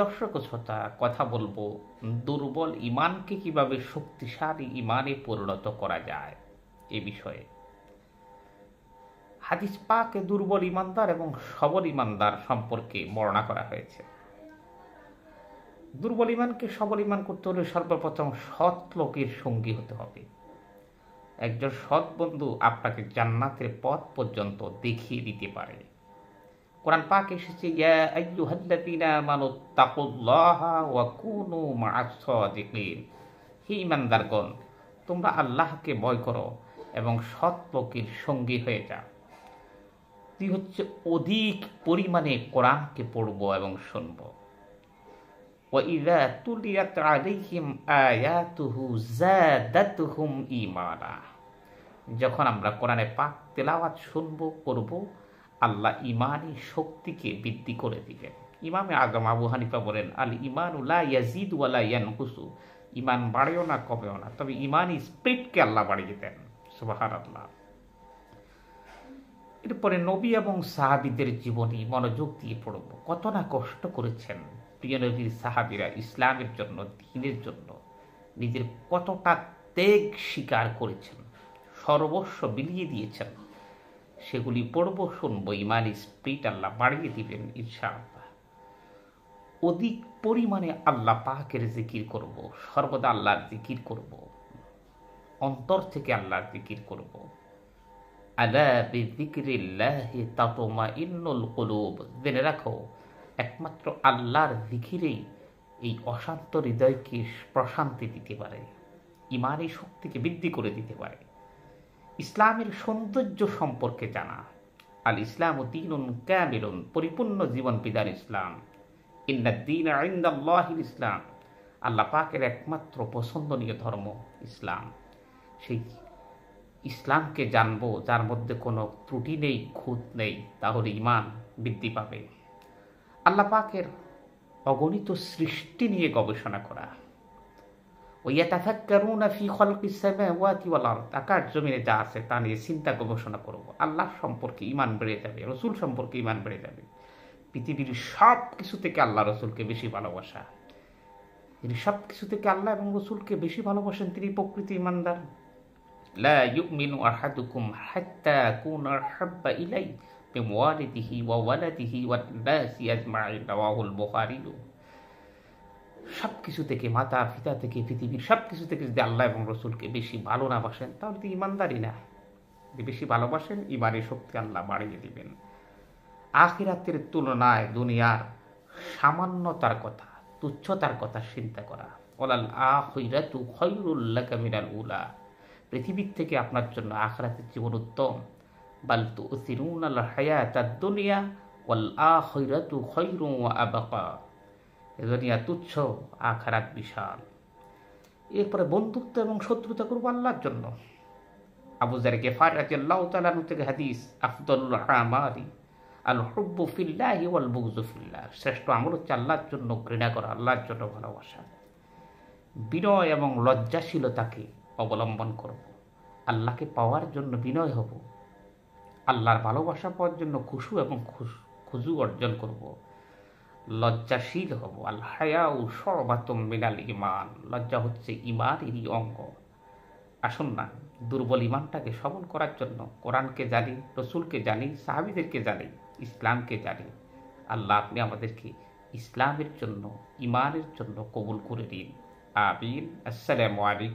দর্শক শ্রোতা, কথা বলবো দুর্বল ইমানকে কিভাবে শক্তিশালী ইমানে পরিণত করা যায় এ বিষয়ে। হাদিস পাকে দুর্বল ইমানদার এবং সবল ইমানদার সম্পর্কে বর্ণনা করা হয়েছে। দুর্বল ইমানকে সবল ইমান করতে হলে সর্বপ্রথম সৎ লোকের সঙ্গী হতে হবে। একজন সৎ বন্ধু আপনাকে জান্নাতের পথ পর্যন্ত দেখিয়ে দিতে পারে। কোরআন পাক এসেছে, ইয়া আইয়ুহাল্লাযীনা আমানু তাকুল্লাহা ওয়া কুনু মা'আস সাদিকিন। হে ঈমানদারগণ, তোমরা আল্লাহকে ভয় করো এবং সৎ লোকের সঙ্গী হয়ে যাও। তুই হচ্ছে অধিক পরিমাণে কোরআনকে পড়বো এবং শুনবো। ওয়া ইযা তুলিয়াত আলাইহিম আয়াতুহু যাদাতুহুম ঈমানা। যখন আমরা কোরআনে পাক তেলাওয়াত শুনবো করবো, আল্লাহ ইমানি শক্তিকে বৃদ্ধি করে দিবেন। ইমামে আজম আবু হানিফা বলেন, আল ইমানু লা ইয়াজিদু ওয়া লা ইয়ানকুসু। ইমান বাড়েও না কমেও না, তবে ইমানি স্পিডকে আল্লাহ বাড়িয়ে দেন। সুবহানাল্লাহ। এরপরে নবী এবং সাহাবীদের জীবনী মনোযোগ দিয়ে পড়ব। কত না কষ্ট করেছেন প্রিয় নবীর সাহাবীরা ইসলামের জন্য, দ্বীনের জন্য। নিজের কতটা ত্যাগ স্বীকার করেছেন, সর্বস্ব বিলিয়ে দিয়েছেন। সেগুলি পড়ব, শুনব, ইমানি স্পিরিট আল্লাহ বাড়িয়ে দিবেন ইনশাআল্লাহ। অধিক পরিমাণে আল্লাহ পাকের জিকির করব, সর্বদা আল্লাহর জিকির করব, অন্তর থেকে আল্লাহর জিকির করব। আলা বিযিকরিল্লাহি তাতমাইন্নুল কুলুব। জেনে রাখো, একমাত্র আল্লাহর জিকিরেই এই অশান্ত হৃদয়কে প্রশান্তি দিতে পারে, ইমানি শক্তিকে বৃদ্ধি করে দিতে পারে। ইসলামের সৌন্দর্য সম্পর্কে জানা। আল ইসলামু দীনুন কামিলুন। পরিপূর্ণ জীবন বিধান ইসলাম। ইন্নাদ দীনা ইনদাল্লাহিল ইসলাম। আল্লাহ পাকের একমাত্র পছন্দনীয় ধর্ম ইসলাম। সেই ইসলামকে জানবো, যার মধ্যে কোনো ত্রুটি নেই, খুঁত নেই, তাহলে ঈমান বৃদ্ধি পাবে। আল্লাহ পাকের অগণিত সৃষ্টি নিয়ে গবেষণা করা। ওয়ায়াতাফাক্কারুনা ফি খালকিস সামাওয়াতি ওয়াল আরদ। আকাশ জমিনে যা আছে তা নিয়ে চিন্তা গবেষণা করব। আল্লাহ সম্পর্কে ঈমান বেড়ে যাবে, রাসূল সম্পর্কে ঈমান বেড়ে যাবে। পৃথিবীর সব কিছু থেকে আল্লাহ রাসূলকে বেশি ভালোবাসা। যিনি সব কিছু থেকে আল্লাহ এবং রাসূলকে বেশি ভালোবাসেন, তিনি প্রকৃত ঈমানদার। লা ইউমিনু আহাদুকুম হাত্তা আকুনা আহাব্বা ইলাইহি মিন ওয়ালিদিহি ওয়া ওয়ালাদিহি ওয়ান নাসি আজমাইন। রাওয়াহুল বুখারী। সব কিছু থেকে, মাতা পিতা থেকে, পৃথিবীর সব কিছু থেকে যদি আল্লাহ এবং রসুলকে বেশি ভালো না বাসেন, তাহলে তো ইমানদারি না। যদি বেশি ভালোবাসেন, ইমানের শক্তি আল্লাহ বাড়িয়ে দিবেন। আখিরাতের তুলনায় দুনিয়ার সামান্যতার কথা, তুচ্ছতার কথা চিন্তা করা। ওয়ালাল আখিরাতু খায়রুল লাকা মিনাল উলা। পৃথিবীর থেকে আপনার জন্য আখিরাতের জীবন উত্তম। বাল তুসিরুনাল হায়াতাদ দুনিয়া ওয়াল আখিরাতু খায়রুন ওয়া আবকা। দুনিয়া তুচ্ছ, আখিরাত বিশাল। এরপরে বন্ধুত্ব এবং শত্রুতা করবো আল্লাহর জন্য। আবু যার গিফারী রাদিয়াল্লাহু তাআলা আনহু থেকে হাদিস, আফদালুল আমালি আল হুব্বু ফিল্লাহি ওয়াল বুগযু ফিল্লাহ। শ্রেষ্ঠ আমল হচ্ছে আল্লাহর জন্য ঘৃণা করা, আল্লাহর জন্য ভালোবাসা। বিনয় এবং লজ্জাশীলতাকে অবলম্বন করব। আল্লাহকে পাওয়ার জন্য বিনয় হব, আল্লাহর ভালোবাসা পাওয়ার জন্য খুশু এবং খুজু অর্জন করব। লজ্জাশীল হব। আল হায়াউ শুবাতুম মিনাল ঈমান। লজ্জা হচ্ছে ঈমানেরই অঙ্গ। আসুন না, দুর্বল ঈমানটাকে সবল করার জন্য কোরআনকে জানি, রসুলকে জানি, সাহাবীদেরকে জানি, ইসলামকে জানি। আল্লাহ আপনি আমাদেরকে ইসলামের জন্য, ঈমানের জন্য কবুল করে দিন। আমিন। আসসালামু আলাইকুম।